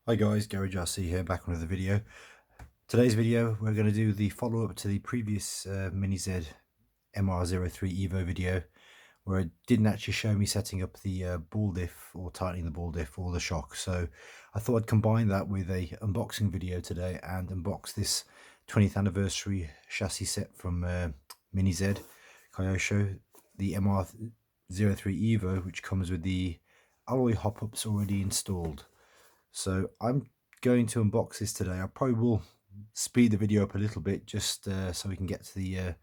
Hi guys, Garage RC here, back with another video. Today's video we're going to do the follow-up to the previous Mini Z MR03 EVO video, where it didn't actually show me setting up the ball diff or tightening the ball diff or the shock. So I thought I'd combine that with a unboxing video today and unbox this 20th anniversary chassis set from Mini Z Kyosho, the MR03 EVO, which comes with the alloy hop-ups already installed. So I'm going to unbox this today. I probably will speed the video up a little bit just so we can get to the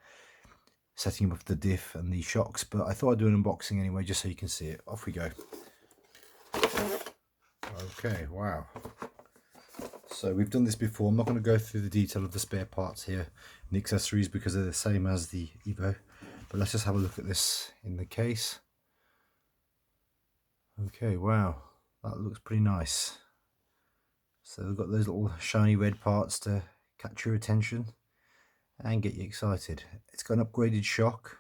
setting up the diff and the shocks, but I thought I'd do an unboxing anyway just so you can see it. Off we go. Okay, wow. So we've done this before. I'm not going to go through the detail of the spare parts here and the accessories because they're the same as the EVO, but let's just have a look at this in the case. Okay, wow, that looks pretty nice. So we've got those little shiny red parts to catch your attention and get you excited. It's got an upgraded shock,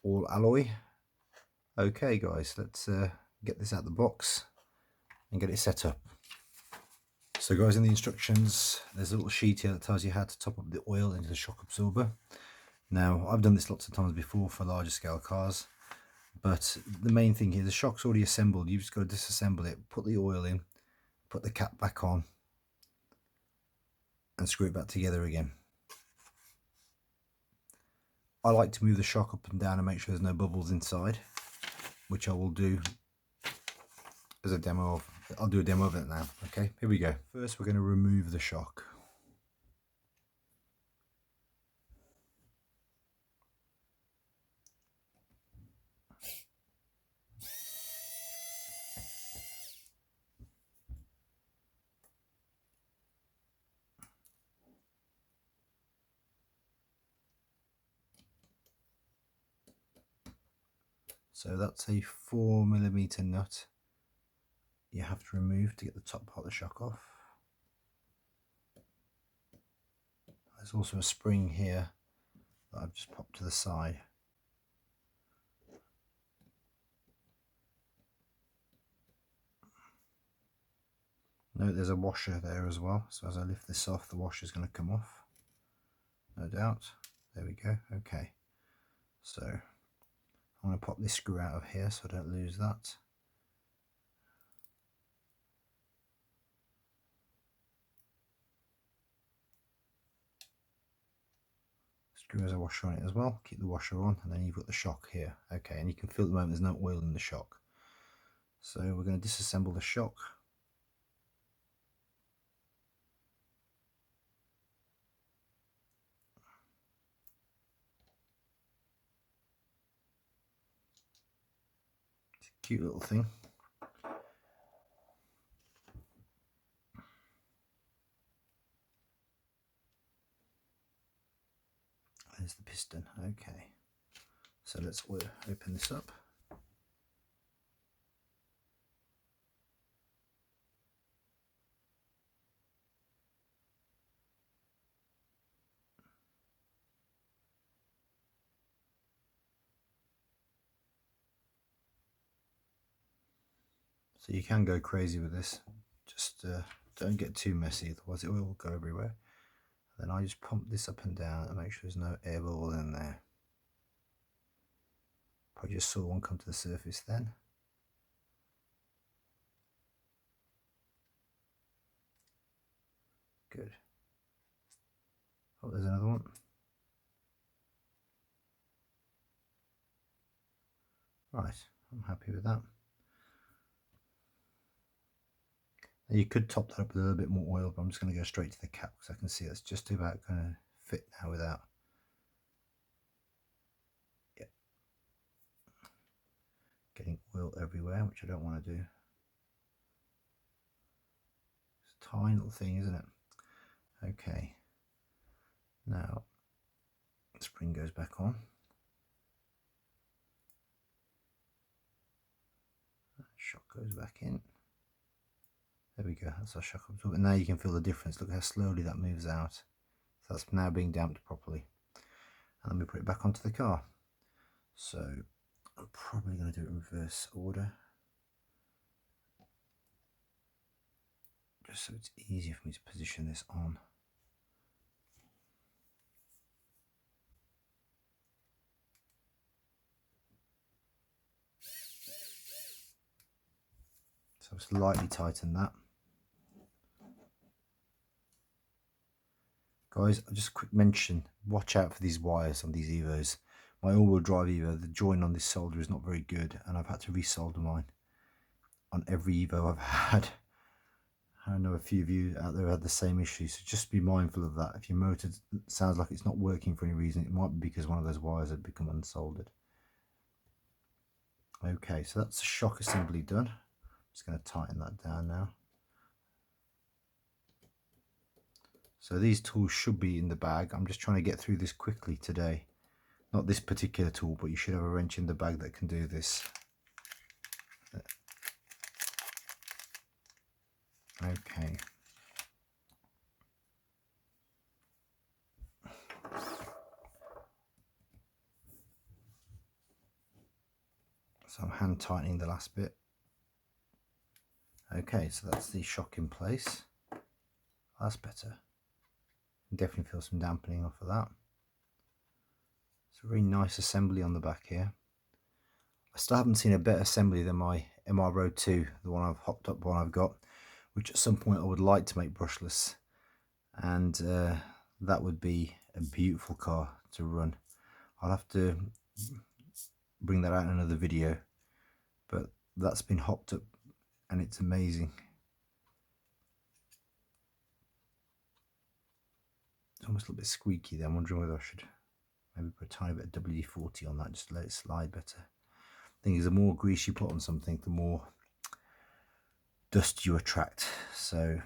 all alloy. Okay guys, let's get this out of the box and get it set up. So guys, in the instructions there's a little sheet here that tells you how to top up the oil into the shock absorber. Now I've done this lots of times before for larger scale cars, but the main thing here, the shock's already assembled. You've just got to disassemble it, put the oil in, put the cap back on and screw it back together again. I like to move the shock up and down and make sure there's no bubbles inside, which I will do as a demo of. I'll do a demo of it now. Okay, here we go. First we're going to remove the shock. So that's a 4mm nut you have to remove to get the top part of the shock off. There's also a spring here that I've just popped to the side. Note there's a washer there as well, so as I lift this off, the washer is going to come off, no doubt. There we go. Okay, so I'm going to pop this screw out of here so I don't lose that. Screw has a washer on it as well. Keep the washer on, and then you've got the shock here. Okay, and you can feel at the moment there's no oil in the shock. So we're going to disassemble the shock. It's a cute little thing. There's the piston. Okay, so let's open this up. So you can go crazy with this, just don't get too messy, otherwise it will go everywhere. Then I just pump this up and down and make sure there's no air bubble in there. Probably just saw one come to the surface then. Good. Oh, there's another one. Right, I'm happy with that. Now you could top that up with a little bit more oil, but I'm just going to go straight to the cap because I can see that's just about going to fit now without. Yep. Getting oil everywhere, which I don't want to do. It's a tiny little thing, isn't it? Okay. Now, the spring goes back on. Shock goes back in. There we go, that's our shock absorber. And now you can feel the difference. Look how slowly that moves out. So that's now being damped properly. And then we put it back onto the car. So I'm probably going to do it in reverse order. just so it's easier for me to position this on. So slightly tighten that. Guys, just a quick mention, watch out for these wires on these EVOs. My all-wheel drive EVO, the join on this solder is not very good, and I've had to resolder mine on every EVO I've had. I know a few of you out there had the same issue, so just be mindful of that. If your motor sounds like it's not working for any reason, it might be because one of those wires had become unsoldered. Okay, so that's the shock assembly done. I'm just going to tighten that down now. So these tools should be in the bag. I'm just trying to get through this quickly today. Not this particular tool, but you should have a wrench in the bag that can do this. Okay. So I'm hand tightening the last bit. Okay, so that's the shock in place. That's better. Definitely feel some dampening off of that. It's a really nice assembly on the back here. I still haven't seen a better assembly than my MR02, the one I've hopped up one I've got, which at some point I would like to make brushless, and that would be a beautiful car to run. I'll have to bring that out in another video, but that's been hopped up and it's amazing. It's almost a little bit squeaky there. I'm wondering whether I should maybe put a tiny bit of AWD on that just to let it slide better. The thing is, the more grease you put on something, the more dust you attract. So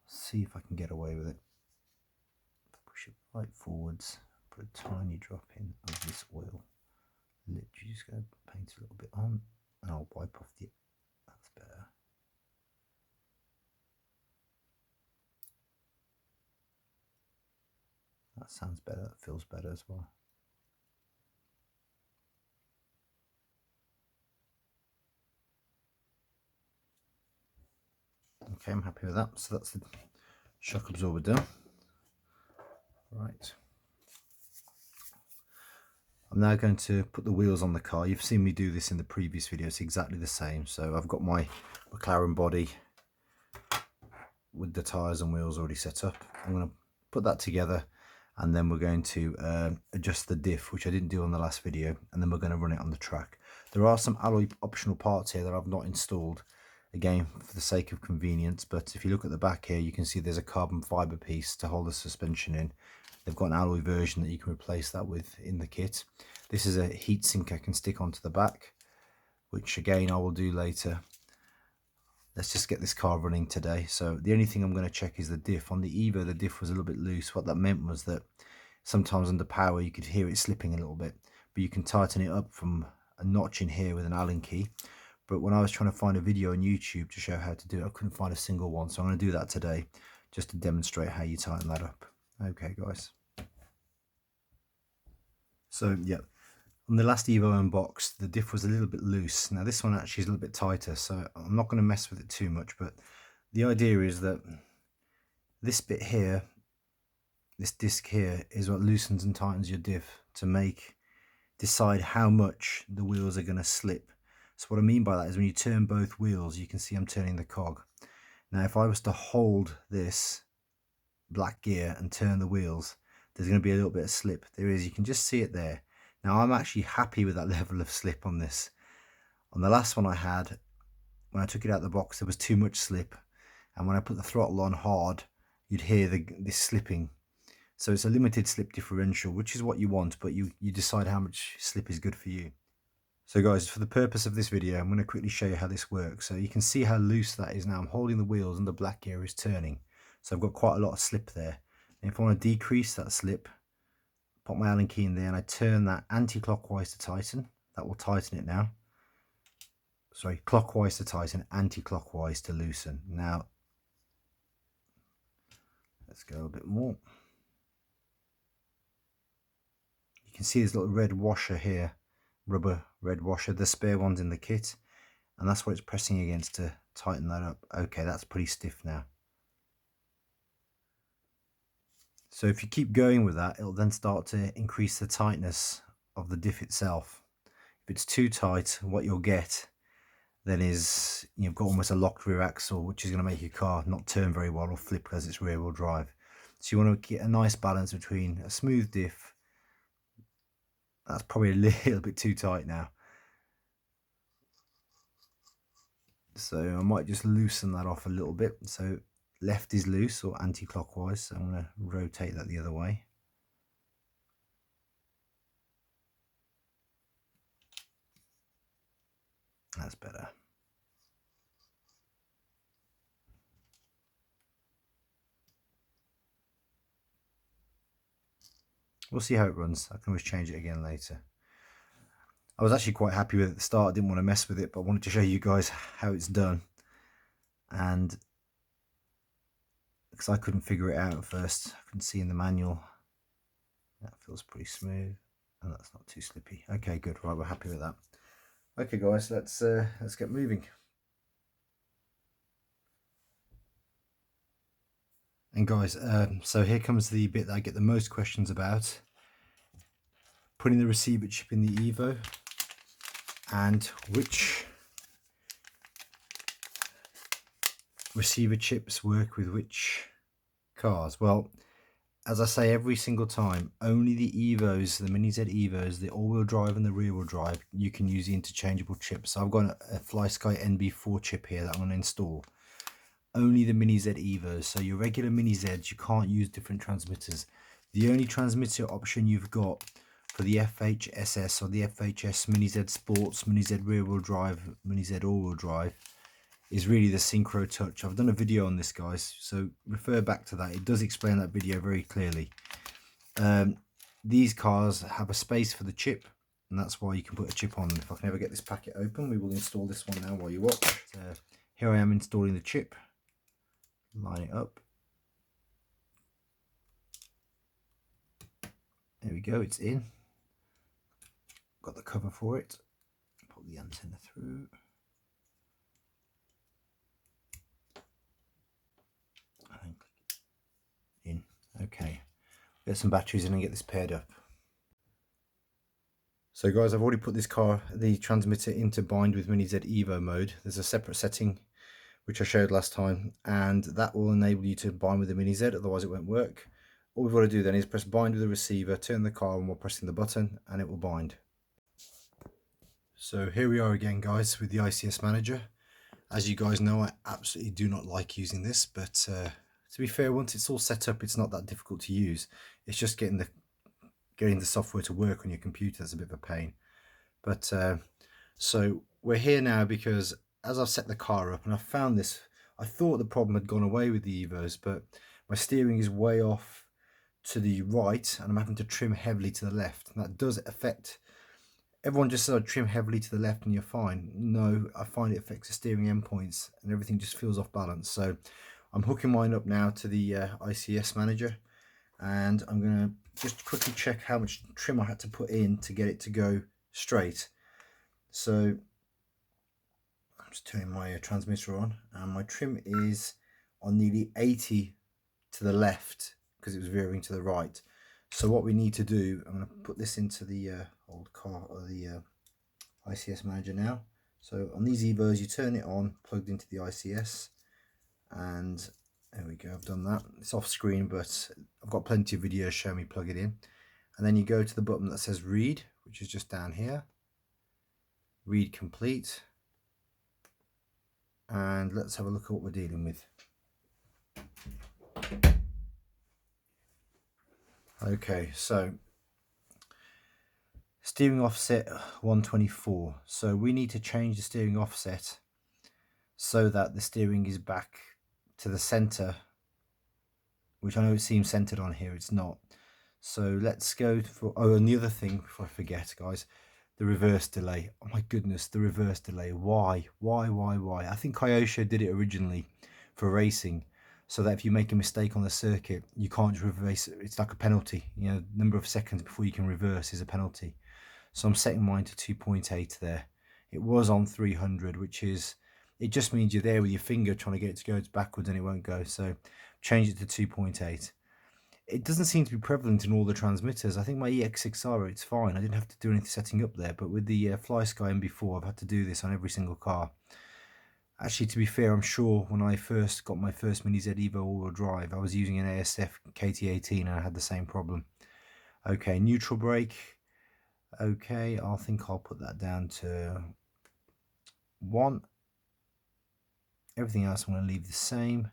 see if I can get away with it. Push it right forwards, put a tiny drop in of this oil. Literally just going to paint a little bit on, and I'll wipe off the. That's better. That sounds better. That feels better as well. Okay, I'm happy with that. So that's the shock absorber done. Right. I'm now going to put the wheels on the car. You've seen me do this in the previous video. It's exactly the same. So I've got my McLaren body with the tyres and wheels already set up. I'm going to put that together, and then we're going to adjust the diff, which I didn't do on the last video, and then we're going to run it on the track. There are some alloy optional parts here that I've not installed, again for the sake of convenience, but if you look at the back here, you can see there's a carbon fibre piece to hold the suspension in. They've got an alloy version that you can replace that with in the kit. This is a heatsink I can stick onto the back, which again I will do later. Let's just get this car running today. So the only thing I'm going to check is the diff. On the EVO, the diff was a little bit loose. What that meant was that sometimes under power you could hear it slipping a little bit, but you can tighten it up from a notch in here with an Allen key. But when I was trying to find a video on YouTube to show how to do it, I couldn't find a single one. So I'm going to do that today just to demonstrate how you tighten that up. Okay, guys. So yeah, on the last EVO unboxed, the diff was a little bit loose. Now this one actually is a little bit tighter, so I'm not going to mess with it too much, but the idea is that this bit here, this disc here, is what loosens and tightens your diff to decide how much the wheels are going to slip. So what I mean by that is when you turn both wheels, you can see I'm turning the cog. Now if I was to hold this black gear and turn the wheels, there's going to be a little bit of slip. There is, you can just see it there. Now I'm actually happy with that level of slip on this. On the last one I had, when I took it out of the box, there was too much slip, and when I put the throttle on hard, you'd hear this slipping. So it's a limited slip differential, which is what you want, but you decide how much slip is good for you. So guys, for the purpose of this video, I'm going to quickly show you how this works. So you can see how loose that is now. I'm holding the wheels and the black gear is turning. So I've got quite a lot of slip there. And if I want to decrease that slip, put my Allen key in there and I turn that anti-clockwise to tighten. That will tighten it now. Sorry, clockwise to tighten, anti-clockwise to loosen. Now, let's go a bit more. You can see this little red washer here, rubber red washer, the spare one's in the kit, and that's what it's pressing against to tighten that up. Okay, that's pretty stiff now. So if you keep going with that, it'll then start to increase the tightness of the diff itself. If it's too tight, what you'll get then is you've got almost a locked rear axle, which is going to make your car not turn very well or flip because it's rear wheel drive. So you want to get a nice balance between a smooth diff. That's probably a little bit too tight now. So I might just loosen that off a little bit. So left is loose or anti-clockwise. So I'm going to rotate that the other way. That's better. We'll see how it runs. I can always change it again later. I was actually quite happy with it at the start. I didn't want to mess with it, but I wanted to show you guys how it's done. And because I couldn't figure it out at first, I couldn't see in the manual. That feels pretty smooth, and that's not too slippy. Okay, good. Right, we're happy with that. Okay, guys, let's get moving. And guys, so here comes the bit that I get the most questions about: putting the receiver chip in the EVO, and which receiver chips work with which cars. Well, as I say every single time, only the EVOs, the Mini Z EVOs, the all-wheel drive and the rear-wheel drive, you can use the interchangeable chips. So I've got a FlySky NB4 chip here that I'm going to install. Only the Mini Z EVOs. So your regular Mini Zs, you can't use different transmitters. The only transmitter option you've got for the FHSS or the FHS Mini Z Sports, Mini Z rear-wheel drive, Mini Z all-wheel drive is really the Synchro Touch. I've done a video on this, guys, so refer back to that. It does explain that video very clearly. These cars have a space for the chip, and that's why you can put a chip on. If I can ever get this packet open, we will install this one now while you watch. Here I am installing the chip. Line it up. There we go, it's in. Got the cover for it. Put the antenna through. In. Okay, get some batteries in and get this paired up. So guys, I've already put this car, the transmitter, into bind with Mini Z EVO mode. There's a separate setting which I showed last time, and that will enable you to bind with the Mini Z, otherwise it won't work. All we've got to do then is press bind with the receiver, turn the car on while pressing the button, and it will bind. So here we are again, guys, with the ICS manager. As you guys know, I absolutely do not like using this, but to be fair, once it's all set up, it's not that difficult to use. It's just getting the software to work on your computer that's a bit of a pain. But so we're here now because as I've set the car up and I found this, I thought the problem had gone away with the EVOs, but my steering is way off to the right and I'm having to trim heavily to the left, and that does affect. Everyone just said trim heavily to the left and you're fine. No, I find it affects the steering endpoints and everything just feels off balance. So I'm hooking mine up now to the ICS manager, and I'm going to just quickly check how much trim I had to put in to get it to go straight. So I'm just turning my transmitter on, and my trim is on nearly 80 to the left because it was veering to the right. So what we need to do, I'm going to put this into the old car or the ICS manager now. So on these EVOs, you turn it on, plugged into the ICS, and there we go, I've done that. It's off screen, but I've got plenty of videos showing me plug it in. And then you go to the button that says read, which is just down here. Read complete. And let's have a look at what we're dealing with. Okay, so steering offset 124. So we need to change the steering offset so that the steering is back to the center, which I know it seems centered on here, it's not. So let's go for, oh, and the other thing before I forget, guys, the reverse delay. Oh my goodness, the reverse delay. Why? I think Kyosho did it originally for racing, so that if you make a mistake on the circuit, you can't reverse. It's like a penalty. You know, number of seconds before you can reverse is a penalty. So I'm setting mine to 2.8 there. It was on 300, which is it just means you're there with your finger trying to get it to go backwards and it won't go. So change it to 2.8. It doesn't seem to be prevalent in all the transmitters. I think my EX6R, it's fine. I didn't have to do anything setting up there, but with the FlySky MB4, I've had to do this on every single car. Actually, to be fair, I'm sure when I first got my first Mini Z EVO all-wheel drive, I was using an ASF KT18 and I had the same problem. Okay, neutral brake. Okay, I think I'll put that down to 1. Everything else I'm going to leave the same.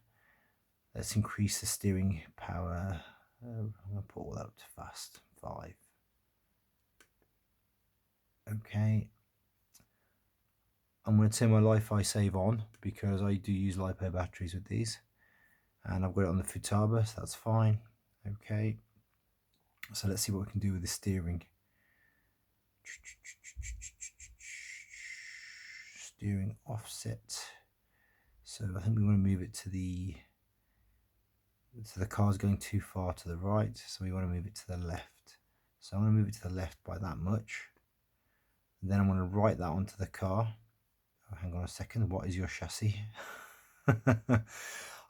Let's increase the steering power. I'm going to put all that up to fast. 5. Okay. I'm going to turn my Li-Fi save on because I do use LiPo batteries with these. And I've got it on the Futaba, so that's fine. Okay. So let's see what we can do with the steering. Steering offset. So I think we want to move it to the car's going too far to the right, so we want to move it to the left. So I'm going to move it to the left by that much. And then I'm going to write that onto the car. Oh, hang on a second, what is your chassis? I'm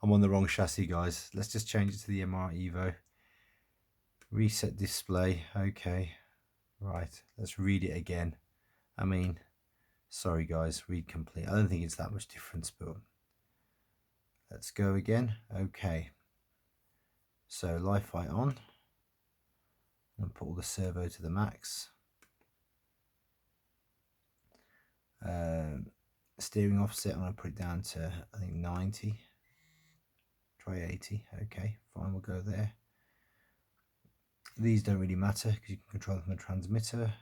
on the wrong chassis, guys. Let's just change it to the MR EVO. Reset display. Okay, right, let's read it again. I mean, sorry guys, read complete. I don't think it's that much difference, but let's go again. Okay, so Li-Fi on, and put all the servo to the max. Steering offset, I'm going to put it down to, I think, 90. Try 80. Okay, fine, we'll go there. These don't really matter because you can control them from the transmitter.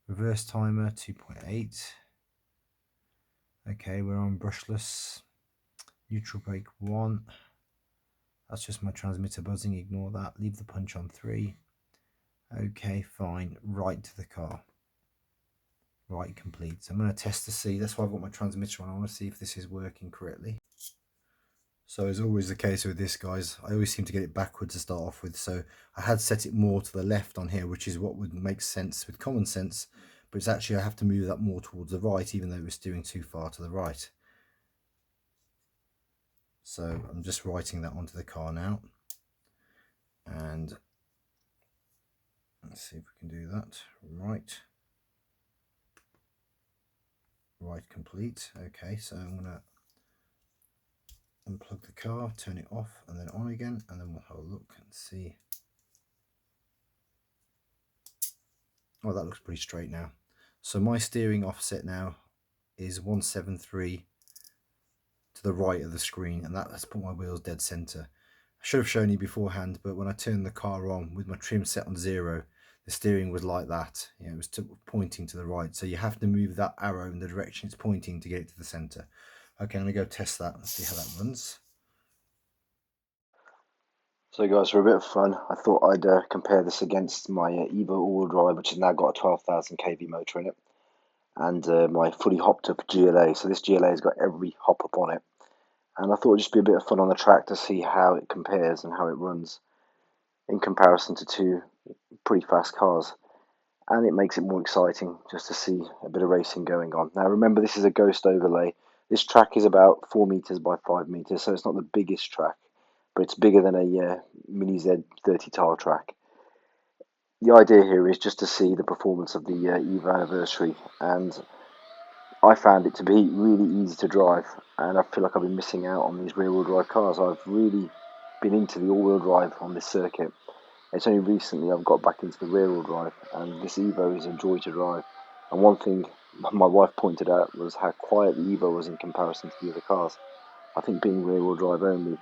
Reverse timer 2.8. Okay, we're on brushless. Neutral brake 1. That's just my transmitter buzzing, ignore that. Leave the punch on 3. Okay, fine, right to the car. Right complete. So I'm going to test to see, that's why I've got my transmitter on. I want to see if this is working correctly. So as always the case with this, guys, I always seem to get it backwards to start off with. So I had set it more to the left on here, which is what would make sense with common sense. But it's actually, I have to move that more towards the right, even though it was steering too far to the right. So I'm just writing that onto the car now. And let's see if we can do that. Right complete. Okay, so I'm going to unplug the car, turn it off and then on again, and then we'll have a look and see. Oh, that looks pretty straight now. So my steering offset now is 173 to the right of the screen, and that's put my wheels dead center. I should have shown you beforehand, but when I turned the car on with my trim set on 0, the steering was like that. You know, it was pointing to the right. So you have to move that arrow in the direction it's pointing to get it to the center. Okay, I'm gonna go test that and see how that runs. So guys, for a bit of fun, I thought I'd compare this against my EVO all-wheel drive, which has now got a 12,000 kV motor in it, and my fully hopped up GLA. So this GLA has got every hop up on it, and I thought it'd just be a bit of fun on the track to see how it compares and how it runs in comparison to two pretty fast cars. And it makes it more exciting just to see a bit of racing going on. Now remember, this is a ghost overlay. This track is about 4 meters by 5 meters, so it's not the biggest track, but it's bigger than a Mini Z30 tile track. The idea here is just to see the performance of the EVO anniversary, and I found it to be really easy to drive, and I feel like I've been missing out on these rear-wheel drive cars. I've really been into the all-wheel drive on this circuit. It's only recently I've got back into the rear-wheel drive, and this EVO is a joy to drive. And one thing my wife pointed out was how quiet the EVO was in comparison to the other cars. I think being rear-wheel drive only,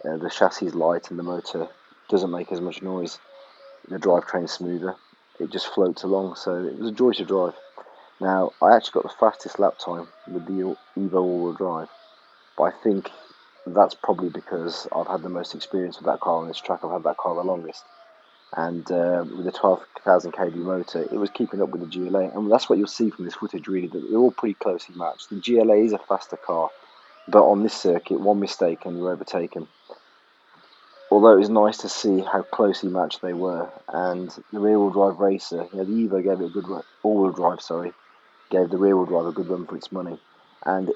the chassis is light and the motor doesn't make as much noise. The drivetrain's smoother. It just floats along, so it was a joy to drive. Now, I actually got the fastest lap time with the EVO all-wheel drive, but I think that's probably because I've had the most experience with that car on this track. I've had that car the longest. And with the 12,000 kV motor, it was keeping up with the GLA, and that's what you'll see from this footage, really, that they're all pretty closely matched. The GLA is a faster car, but on this circuit, one mistake and you're overtaken. Although it was nice to see how closely matched they were, and the rear-wheel drive racer, the EVO gave it a good run, all-wheel drive, sorry, gave the rear-wheel drive a good run for its money, and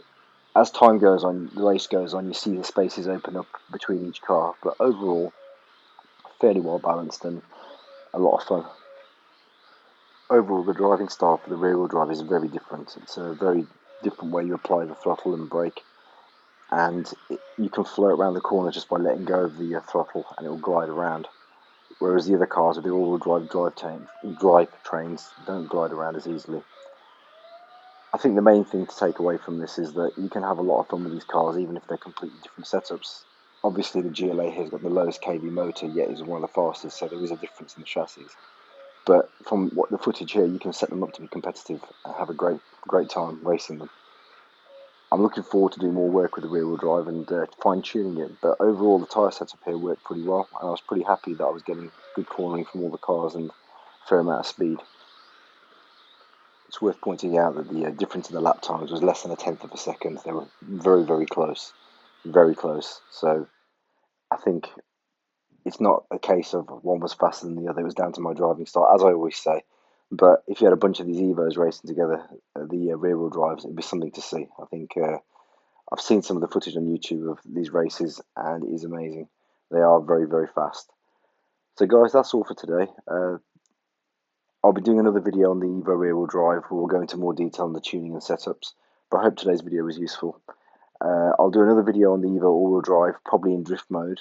as time goes on, the race goes on, you see the spaces open up between each car. But overall, fairly well balanced and a lot of fun. Overall, the driving style for the rear-wheel drive is very different. It's a very different way you apply the throttle and brake, and you can float around the corner just by letting go of the throttle, and it will glide around. Whereas the other cars with the all-wheel drive trains don't glide around as easily. I think the main thing to take away from this is that you can have a lot of fun with these cars, even if they're completely different setups. Obviously, the GLA here has got the lowest kV motor, yet is one of the fastest, so there is a difference in the chassis. But from what the footage here, you can set them up to be competitive and have a great time racing them. I'm looking forward to doing more work with the rear-wheel drive and fine-tuning it. But overall, the tyre setup here worked pretty well, and I was pretty happy that I was getting good cornering from all the cars and a fair amount of speed. It's worth pointing out that the difference in the lap times was less than a tenth of a second. They were very close, very close. So I think it's not a case of one was faster than the other. It was down to my driving style, as I always say. But if you had a bunch of these EVOs racing together, the rear-wheel drives, it'd be something to see. I think I've seen some of the footage on YouTube of these races, and it is amazing. They are very fast. So guys, that's all for today. I'll be doing another video on the EVO rear-wheel drive where we'll go into more detail on the tuning and setups, but I hope today's video was useful. I'll do another video on the EVO all-wheel drive, probably in drift mode,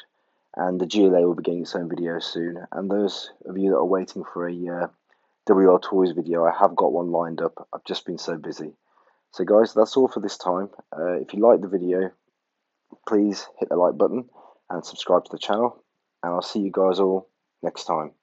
and the GLA will be getting its own video soon. And those of you that are waiting for a WR Toys video, I have got one lined up. I've just been so busy. So guys, that's all for this time. If you liked the video, please hit the like button and subscribe to the channel, and I'll see you guys all next time.